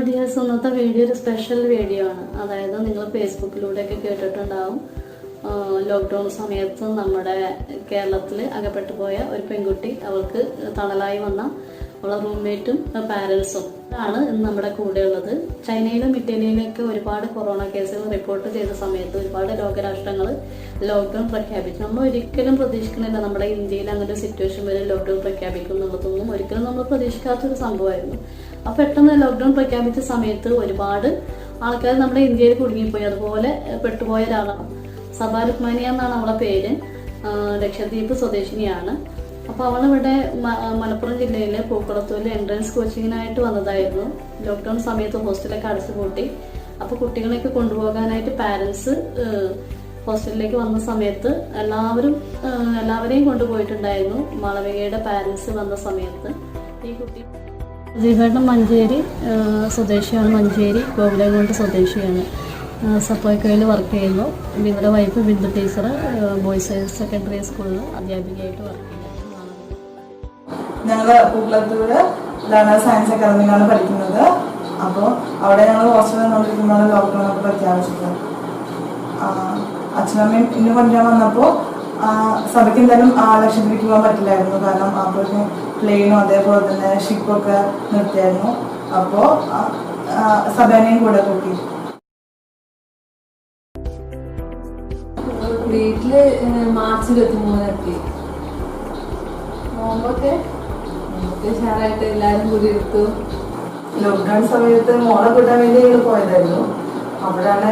Dears, ഇന്നത്തെ video ഒരു special video ആണ്. അതായത് നിങ്ങൾ ഫേസ്ബുക്കിലൂടെയൊക്കെ കേട്ടിട്ടുണ്ടാവും, ലോക്ക്ഡൗൺ സമയത്ത് നമ്മുടെ കേരളത്തിൽ അകപ്പെട്ടു പോയ ഒരു പെൺകുട്ടി, അവൾക്ക് തണലായി വന്ന അവളെ റൂംമേറ്റും പാരൻസും ആണ് ഇന്ന് നമ്മുടെ കൂടെ ഉള്ളത്. ചൈനയിലും ഇറ്റലിയിലൊക്കെ ഒരുപാട് കൊറോണ കേസുകൾ റിപ്പോർട്ട് ചെയ്ത സമയത്ത് ഒരുപാട് ലോകരാഷ്ട്രങ്ങൾ ലോക്ക്ഡൗൺ പ്രഖ്യാപിച്ചു. നമ്മൾ ഒരിക്കലും പ്രതീക്ഷിക്കുന്നില്ല നമ്മുടെ ഇന്ത്യയിൽ അങ്ങനെ ഒരു സിറ്റുവേഷൻ വരെ ലോക്ക്ഡൗൺ പ്രഖ്യാപിക്കും എന്നുള്ളതൊന്നും ഒരിക്കലും നമ്മൾ പ്രതീക്ഷിക്കാത്തൊരു സംഭവമായിരുന്നു. അപ്പോൾ പെട്ടെന്ന് ലോക്ക്ഡൗൺ പ്രഖ്യാപിച്ച സമയത്ത് ഒരുപാട് ആൾക്കാർ നമ്മുടെ ഇന്ത്യയിൽ കുടുങ്ങിപ്പോയി. അതുപോലെ പെട്ടുപോയ ഒരാളാണ് സബ ലുക്മാനിയ എന്നാണ് അവളെ പേര്. ലക്ഷദ്വീപ് സ്വദേശിനിയാണ്. അപ്പോൾ അവളിവിടെ മലപ്പുറം ജില്ലയിലെ പൂക്കുളത്തൂരിൽ എൻട്രൻസ് കോച്ചിങ്ങിനായിട്ട് വന്നതായിരുന്നു. ലോക്ക്ഡൗൺ സമയത്ത് ഹോസ്റ്റലൊക്കെ അടച്ചു പൂട്ടി. അപ്പോൾ കുട്ടികളെയൊക്കെ കൊണ്ടുപോകാനായിട്ട് പാരൻസ് ഹോസ്റ്റലിലേക്ക് വന്ന സമയത്ത് എല്ലാവരെയും കൊണ്ടുപോയിട്ടുണ്ടായിരുന്നു. മാളവികയുടെ പാരൻസ് വന്ന സമയത്ത് ഈ കുട്ടി ജീവേട്ടൻ മഞ്ചേരി സ്വദേശിയാണ്. മഞ്ചേരി ഗോകുലംകോട്ട് സ്വദേശിയാണ്. സപ്പോയ്ക്കോയിൽ വർക്ക് ചെയ്യുന്നു. ഇവരുടെ wife Bindu teacher boys higher secondary സ്കൂളിൽ അധ്യാപികയായിട്ട് വർക്ക് ചെയ്യുന്നു. ഞങ്ങൾ പൂക്കുളത്തൂര് ലേണേഴ്സ് സയൻസ് അക്കാദമിയിലാണ് പഠിക്കുന്നത്. അപ്പോൾ അവിടെ ഞങ്ങൾ ഹോസ്റ്റലിൽ നിന്നുകൊണ്ടിരിക്കുമ്പോഴാണ് ലോക്ക്ഡൗൺ ഒക്കെ പ്രഖ്യാപിച്ചത്. അച്ഛനമ്മയും ഇന്ന് കൊണ്ടുവരാൻ വന്നപ്പോൾ സഭയ്ക്ക് എന്തായാലും ലക്ഷദ്വീപിലേക്ക് പോകാൻ പറ്റില്ലായിരുന്നു. കാരണം അപ്പോഴേക്കും പ്ലെയിനും അതേപോലെ തന്നെ ഷിപ്പൊക്കെ നിർത്തിയായിരുന്നു. അപ്പോൾ സഭേനെയും കൂടെ കൂട്ടി. വീട്ടില് മാർച്ച് 23 നോമ്പൊക്കെ ഉഷാറായിട്ട് എല്ലാരും കൂടി എടുത്തു. ലോക്ക്ഡൗൺ സമയത്ത് മോളെ കൂട്ടാൻ വേണ്ടി ഞങ്ങൾ പോയതായിരുന്നു. അപ്പോഴാണ്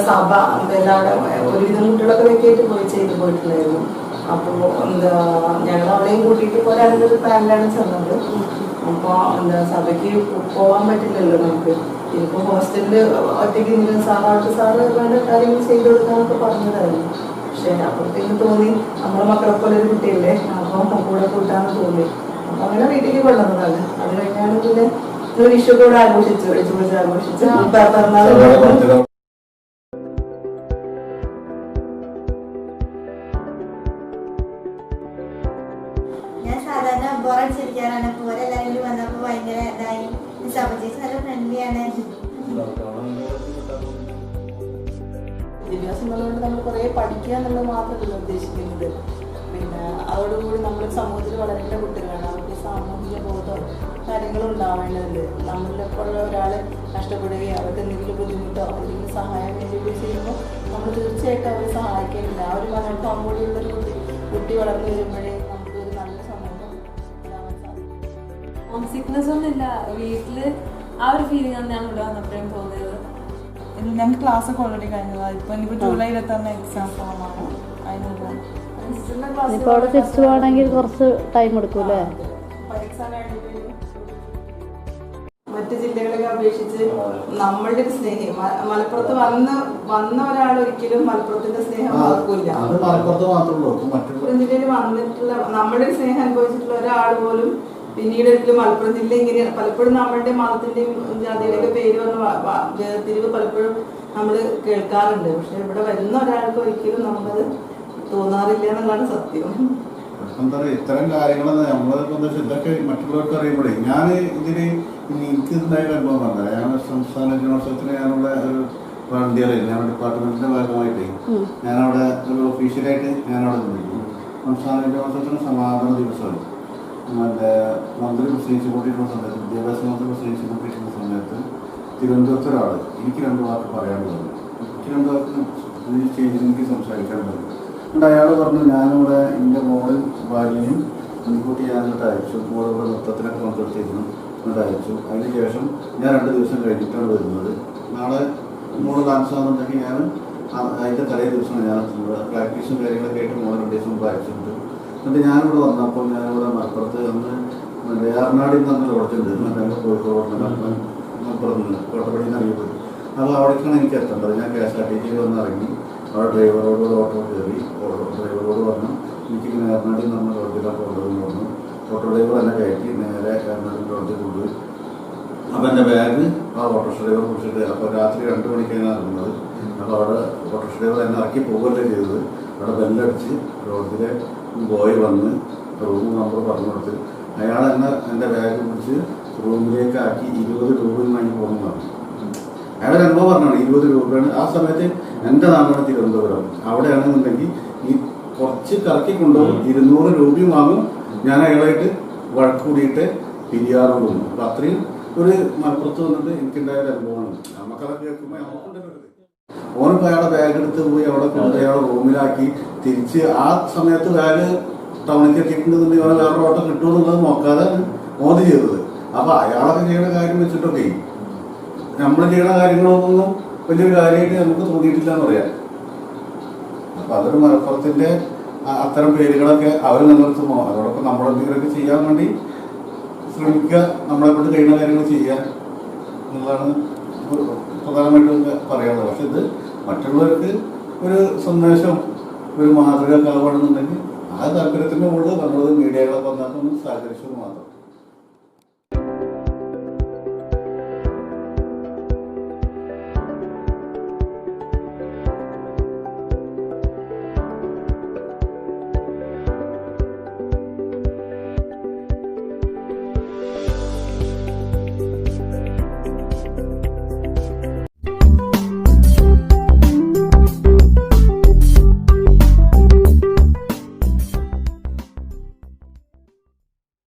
സഭ എല്ലാവരും ഒരുവിധം കുട്ടികളൊക്കെ വെക്കായിട്ട് ചെയ്ത് പോയിട്ടുണ്ടായിരുന്നു. അപ്പോൾ ഞങ്ങൾ അവളെയും കൂട്ടിയിട്ട് പോരാനൊരു പ്ലാനിലാണ് ചെന്നത്. അപ്പോൾ സഭയ്ക്ക് പോകാൻ പറ്റില്ലല്ലോ നമുക്ക്. ഇനിയിപ്പോൾ ഹോസ്റ്റലിൽ ഒറ്റയ്ക്ക് ഇങ്ങനെ സാറ് വേണ്ട കാര്യങ്ങൾ ചെയ്തു കൊടുക്കാനൊക്കെ പറഞ്ഞതായിരുന്നു. പക്ഷെ അപ്പോഴത്തേക്ക് തോന്നി നമ്മളെ മക്കളെ പോലെ ഒരു കുട്ടിയല്ലേ, അപ്പോൾ കൂടെ കൂട്ടാന്ന് തോന്നി. അപ്പം അങ്ങനെ വീട്ടിലേക്ക് കൊണ്ടുവന്നതാണ്. അത് കഴിഞ്ഞാണ് പിന്നെ വിഷു കൂടെ ആഘോഷിച്ചു, വിളിച്ചു ആഘോഷിച്ചു. ഞാൻ സാധാരണ ബോറടിച്ചിരിക്കാറാണ്. പോലെ എല്ലാവരും വന്നപ്പോൾ ഭയങ്കര ഇതായി. സബജേഷ് നല്ല ഫ്രണ്ട്ലിയാണ്. വിദ്യാഭ്യാസം ഉള്ളതുകൊണ്ട് നമ്മൾ കുറേ പഠിക്കുക എന്നുള്ളത് മാത്രമല്ല ഉദ്ദേശിക്കുന്നത്. പിന്നെ അതോടുകൂടി നമ്മൾ സമൂഹത്തിൽ വളരേണ്ട കുട്ടികളാണ്. അവർക്ക് സാമൂഹിക ബോധം കാര്യങ്ങളും ഉണ്ടാവേണ്ടതുണ്ട്. നമ്മളിലെപ്പോഴുള്ള ഒരാൾ നഷ്ടപ്പെടുകയോ അവർക്ക് എന്തെങ്കിലും ബുദ്ധിമുട്ടോ അല്ലെങ്കിൽ സഹായം വേണ്ടി ചെയ്യുമ്പോൾ നമ്മൾ തീർച്ചയായിട്ടും അവരെ സഹായിക്കേണ്ടില്ല. ആ ഒരു മനോഭാവം കൂടിയുള്ളൊരു കുട്ടി വളർന്നു വരുമ്പോഴേ നമുക്ക് ഒരു നല്ല സമൂഹം ഉണ്ടാവാൻ സാധിക്കും. ഹോം സിക്നെസ് ഒന്നുമില്ല. വീട്ടില് ആ ഒരു ഫീലിംഗ് ആണ് ഞാൻ ഇവിടെ വന്നപ്പോഴും തോന്നിയത്. ഞങ്ങൾക്ക് ക്ലാസ് ഒക്കെ ഓൾറെഡി കഴിഞ്ഞതാണ്. ഇനിയിപ്പോൾ ജൂലൈ 26 എക്സാം ഫോമാണ്. ഇപ്പോൾ അവിടെ തിരിച്ചു പോകണമെങ്കിൽ കുറച്ച് ടൈം എടുക്കൂല്ലേ? മറ്റ് ജില്ലകളൊക്കെ അപേക്ഷിച്ച് നമ്മളുടെ ഒരു സ്നേഹം മലപ്പുറത്ത് വന്ന ഒരാൾ ഒരിക്കലും മലപ്പുറത്തിന്റെ സ്നേഹം മറക്കൂല. മലപ്പുറം ജില്ലയിൽ വന്നിട്ടുള്ള നമ്മളുടെ സ്നേഹം അനുഭവിച്ചിട്ടുള്ള ഒരാൾ പോലും പിന്നീട് ഒരിക്കലും മലപ്പുറം ജില്ല ഇങ്ങനെയാണ്. പലപ്പോഴും നമ്മളുടെ മതത്തിന്റെയും ജാതിയുടെയൊക്കെ പേര് വന്ന് വേർതിരിവ് പലപ്പോഴും നമ്മൾ കേൾക്കാറുണ്ട്. പക്ഷെ ഇവിടെ വരുന്ന ഒരാൾക്ക് ഒരിക്കലും നമുക്കത് തോന്നാറില്ല എന്നുള്ളതാണ് സത്യം. എന്താ പറയുക, ഇത്തരം കാര്യങ്ങൾ നമ്മളിപ്പോൾ ഇതൊക്കെ മറ്റുള്ളവർക്ക് അറിയുമ്പോഴേ ഞാൻ എനിക്ക് ഇതുണ്ടായ അനുഭവം പറഞ്ഞത്. ഞാൻ സംസ്ഥാന ജനോത്സവത്തിന് ഞാനുള്ള ഒരു വളണ്ടിയറായിരുന്നു. ഞങ്ങളുടെ ഡിപ്പാർട്ട്മെന്റിന്റെ ഭാഗമായിട്ട് ഞാനവിടെ ഒരു ഒഫീഷ്യലായിട്ട് ഞാനവിടെ നിന്നിരുന്നു. സംസ്ഥാന ജനോത്സവത്തിന് സമാപന ദിവസമാണ്. മന്ത്രി പ്രസംഗിച്ച് കൂട്ടിയിട്ടുള്ള സമയത്ത്, വിദ്യാഭ്യാസ മന്ത്രി പ്രസംഗിച്ച് കൂട്ടിയിട്ടുള്ള സമയത്ത് തിരുവനന്തപുരത്ത് ഒരാൾ എനിക്ക് 2 വാക്ക് പറയാനുള്ളത്, എനിക്ക് 2 വാക്ക് ഈ സ്റ്റേജിൽ എനിക്ക് സംസാരിക്കാനുള്ളത്. എന്നിട്ട് അയാൾ പറഞ്ഞു, ഞാനിവിടെ എൻ്റെ മോളും ഭാര്യയും മുൻകൂട്ടി ഞാനിട്ട് അയച്ചു. മോളിവിടെ നൃത്തത്തിനൊക്കെ പങ്കെടുത്തിരുന്നു, എന്നിട്ട് അയച്ചു. അതിന് ശേഷം ഞാൻ 2 ദിവസം കഴിഞ്ഞിട്ടാണ് വരുന്നത്. നാളെ മോള് ഡാൻസ് ആണെന്നുണ്ടെങ്കിൽ ഞാൻ അതിൻ്റെ തലേ ദിവസമാണ് ഞാൻ പ്രാക്ടീസും കാര്യങ്ങളൊക്കെ ആയിട്ട് മോളെ 2 ദിവസം മുമ്പ് അയച്ചിട്ടുണ്ട്. എന്നിട്ട് ഞാനിവിടെ വന്നപ്പോൾ ഞാനിവിടെ മലപ്പുറത്ത് അന്ന് വേർനാടിൽ നിന്ന് ലോഡ്ജുണ്ട്. ഞങ്ങൾ കോഴിക്കോട് മലപ്പുറത്ത് നിന്ന് കോട്ടപ്പടിയിൽ നിന്ന് അറിയപ്പെട്ടു. അപ്പോൾ അവിടേക്കാണ് എനിക്ക് എത്തേണ്ടത്. ഞാൻ KSRTC വന്ന് ഇറങ്ങി അവിടെ ഡ്രൈവറോട് ഓട്ടോ കയറി. ഡ്രൈവറോട് പറഞ്ഞു എനിക്കിങ്ങനെ എറണാടിൽ നിന്ന് ലോഡ്ജിലാണ് കൊണ്ടുവന്ന് പറഞ്ഞു. ഓട്ടോ ഡ്രൈവർ എന്നെ കയറ്റി നേരെ എറണാകുളം ലോഡ്ജിൽ കൊണ്ടുപോയി. അപ്പോൾ എൻ്റെ ബാഗ് ആ ഓട്ടോറിക്ഷ ഡ്രൈവർ കുറിച്ചിട്ട്, അപ്പോൾ രാത്രി 2 മണിക്കാണ് ഇറങ്ങുന്നത്. അപ്പോൾ അവിടെ ഓട്ടോറിക്ഷ ഡ്രൈവർ എന്നെ ഇറക്കി പോവുകയല്ലേ ചെയ്തത്. അവിടെ ബെല്ലടിച്ച് ലോഡ്ജിലെ ബോയ് വന്ന് റൂം നമ്പർ പറഞ്ഞു കൊടുത്ത് അയാൾ എന്നെ എൻ്റെ ബാഗ് പിടിച്ച് റൂമിലേക്ക് ആക്കി 20 രൂപയും വാങ്ങി പോകുന്നു പറഞ്ഞു. അയാളൊരു അനുഭവം പറഞ്ഞാണ് 20 രൂപയാണ്. ആ സമയത്ത് എൻ്റെ നാടാണ് തിരുവനന്തപുരം. അവിടെയാണെന്നുണ്ടെങ്കിൽ ഈ കുറച്ച് കറക്കി കൊണ്ടുപോകും, 200 രൂപയും വാങ്ങും. ഞാൻ അയാളായിട്ട് വഴക്കൂടിയിട്ട് പിരിയാറുള്ളൂ. അപ്പം അത്രയും ഒരു മലപ്പുറത്ത് വന്നിട്ട് എനിക്കുണ്ടായ ഒരു അനുഭവമാണ്. നമുക്കതൊക്കെ കേൾക്കുമ്പോൾ നമുക്കുണ്ടല്ലോ. ഓനിപ്പോൾ അയാളെ ബാഗ് എടുത്ത് പോയി അവിടെ കൊണ്ട് അയാളെ റൂമിലാക്കി തിരിച്ച് ആ സമയത്ത് ബാഗ് ടൗണിലേക്ക് എത്തിയിട്ടുണ്ടെന്നുണ്ടെങ്കിൽ അവനെ വേറെ ഓട്ടം കിട്ടുമെന്നുള്ളത് നോക്കാതെ ഓന് ചെയ്തത്. അപ്പൊ അയാളൊക്കെ ചെയ്യുന്ന കാര്യം വെച്ചിട്ടൊക്കെ നമ്മൾ ചെയ്യുന്ന കാര്യങ്ങളൊന്നും വലിയൊരു കാര്യമായിട്ട് നമുക്ക് തോന്നിയിട്ടില്ല എന്ന് പറയാം. അപ്പൊ അതൊരു മലപ്പുറത്തിന്റെ അത്തരം പേരുകളൊക്കെ അവർ നിലനിർത്തുമോ, അതോടൊപ്പം നമ്മളെന്തെങ്കിലുമൊക്കെ ചെയ്യാൻ വേണ്ടി ശ്രമിക്കുക, നമ്മളെ കൊണ്ട് കഴിയുന്ന കാര്യങ്ങൾ ചെയ്യുക എന്നുള്ളതാണ് പ്രധാനമായിട്ടും പറയാനുള്ളത്. പക്ഷെ ഇത് മറ്റുള്ളവർക്ക് ഒരു സന്ദേശം, ഒരു മാതൃക ആവുകയാണെന്നുണ്ടെങ്കിൽ ആ താല്പര്യത്തിന്റെ മുകളിൽ നമ്മളത് മീഡിയകളൊക്കെ വന്നപ്പോൾ സഹകരിച്ചത് മാത്രം.